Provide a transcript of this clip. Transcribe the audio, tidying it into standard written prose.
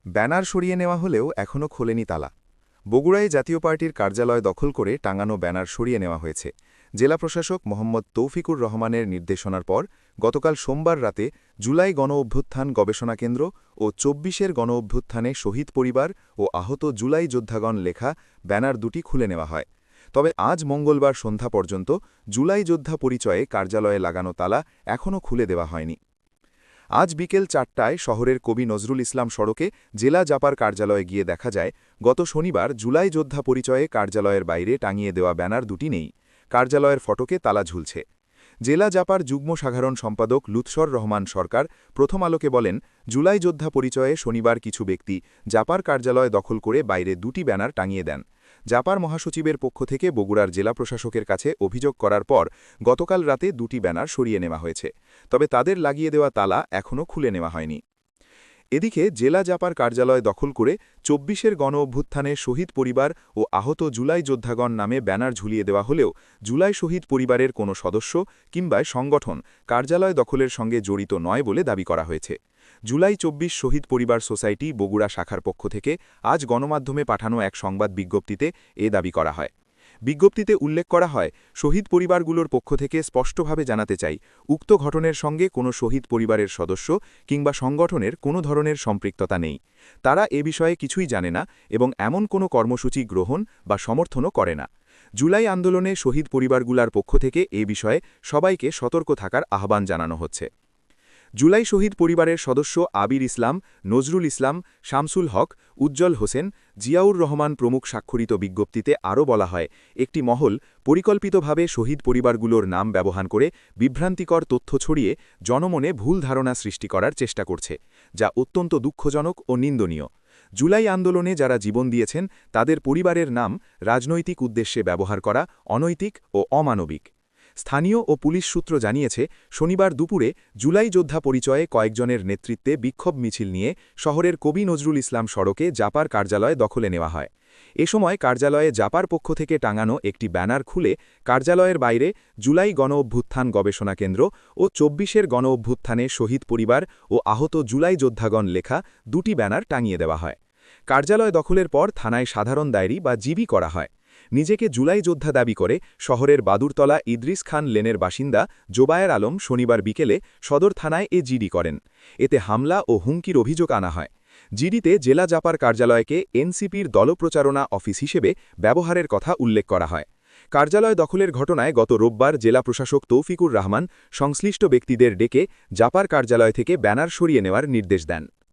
Banner সরিয়ে নেওয়া হলেও এখনও খোলেনি তালা। বগুড়ায় জাতীয় পার্টির কার্যালয় দখল করে টাঙানো ব্যানার সরিয়ে নেওয়া হয়েছে। জেলা প্রশাসক মোহাম্মদ তৌফিকুর রহমানের নির্দেশনার পর গতকাল সোমবার রাতে জুলাই গণঅভ্যুত্থান গবেষণা কেন্দ্র ও ২৪-এর গণঅভ্যুত্থানে শহীদ পরিবার ও আহত জুলাই যোদ্ধাগণ লেখা ব্যানার দুটি খুলে নেওয়া হয়। তবে আজ মঙ্গলবার সন্ধ্যা পর্যন্ত জুলাই যোদ্ধা পরিচয়ে কার্যালয়ে লাগানো তালা এখনও খুলে দেওয়া হয়নি। আজ বিকেল ৪টায় শহরের কবি নজরুল ইসলাম সড়কে জেলা জাপার কার্যালয়ে গিয়ে দেখা যায় গত শনিবার জুলাই যোদ্ধা পরিচয়ে কার্যালয়ের বাইরে টাঙিয়ে দেওয়া ব্যানার দুটি নেই। কার্যালয়ের ফটকে তালা ঝুলছে। জেলা জাপার যুগ্ম সাধারণ সম্পাদক লুৎসর রহমান সরকার প্রথম আলোকে বলেন, জুলাই যোদ্ধা পরিচয়ে শনিবার কিছু ব্যক্তি জাপার কার্যালয় দখল করে বাইরে দুটি ব্যানার টাঙিয়ে দেন। জাপার মহাসচিবের পক্ষ থেকে বগুড়ার জেলা প্রশাসকের কাছে অভিযোগ করার পর গতকাল রাতে দুটি ব্যানার সরিয়ে নেওয়া হয়েছে। তবে তাদের লাগিয়ে দেওয়া তালা এখনও খুলে নেওয়া হয়নি। এদিকে জেলা জাপার কার্যালয় দখল করে ২৪-এর গণঅভ্যুত্থানে শহীদ পরিবার ও আহত জুলাই যোদ্ধাগণ নামে ব্যানার ঝুলিয়ে দেওয়া হলেও জুলাই শহীদ পরিবারের কোনো সদস্য কিংবা সংগঠন কার্যালয় দখলের সঙ্গে জড়িত নয় বলে দাবি করা হয়েছে। জুলাই ২৪ শহীদ পরিবার সোসাইটি বগুড়া শাখার পক্ষ থেকে আজ গণমাধ্যমে পাঠানো এক সংবাদ বিজ্ঞপ্তিতে এ দাবি করা হয়। বিজ্ঞপ্তিতে উল্লেখ করা হয়, শহীদ পরিবারগুলোর পক্ষ থেকে স্পষ্টভাবে জানাতে চাই, উক্ত ঘটনার সঙ্গে কোনো শহীদ পরিবারের সদস্য কিংবা সংগঠনের কোনো ধরনের সম্পৃক্ততা নেই। তারা এ বিষয়ে কিছুই জানে না এবং এমন কোনো কর্মসূচি গ্রহণ বা সমর্থনও করে না। জুলাই আন্দোলনে শহীদ পরিবারগুলোর পক্ষ থেকে এ বিষয়ে সবাইকে সতর্ক থাকার আহ্বান জানানো হচ্ছে। জুলাই শহীদ পরিবারের সদস্য আবির ইসলাম, নজরুল ইসলাম, শামসুল হক, উজ্জ্বল হোসেন, জিয়াউর রহমান প্রমুখ স্বাক্ষরিত বিজ্ঞপ্তিতে আরও বলা হয়, একটি মহল পরিকল্পিতভাবে শহীদ পরিবারগুলোর নাম ব্যবহার করে বিভ্রান্তিকর তথ্য ছড়িয়ে জনমনে ভুল ধারণা সৃষ্টি করার চেষ্টা করছে, যা অত্যন্ত দুঃখজনক ও নিন্দনীয়। জুলাই আন্দোলনে যারা জীবন দিয়েছেন তাদের পরিবারের নাম রাজনৈতিক উদ্দেশ্যে ব্যবহার করা অনৈতিক ও অমানবিক। স্থানীয় ও পুলিশ সূত্র জানিয়েছে, শনিবার দুপুরে জুলাই যোদ্ধা পরিচয়ে কয়েকজনের নেতৃত্বে বিক্ষোভ মিছিল নিয়ে শহরের কবি নজরুল ইসলাম সড়কে জাপার কার্যালয় দখলে নেওয়া হয়। এ সময় কার্যালয়ে জাপার পক্ষ থেকে টাঙানো একটি ব্যানার খুলে কার্যালয়ের বাইরে জুলাই গণঅভ্যুত্থান গবেষণা কেন্দ্র ও ২৪-এর গণঅভ্যুত্থানে শহীদ পরিবার ও আহত জুলাই যোদ্ধাগণ লেখা দুটি ব্যানার টাঙিয়ে দেওয়া হয়। কার্যালয় দখলের পর থানায় সাধারণ ডায়েরি বা জিবি করা হয়। নিজেকে জুলাই যোদ্ধা দাবি করে শহরের বাদুরতলা ইদ্রিস খান লেনের বাসিন্দা জোবায়ের আলম শনিবার বিকেলে সদর থানায় এ জিডি করেন। এতে হামলা ও হুমকির অভিযোগ আনা হয়। জিডিতে জেলা জাপার কার্যালয়কে এনসিপির দলপ্রচারণা অফিস হিসেবে ব্যবহারের কথা উল্লেখ করা হয়। কার্যালয় দখলের ঘটনায় গত রোববার জেলা প্রশাসক তৌফিকুর রহমান সংশ্লিষ্ট ব্যক্তিদের ডেকে জাপার কার্যালয় থেকে ব্যানার সরিয়ে নেওয়ার নির্দেশ দেন।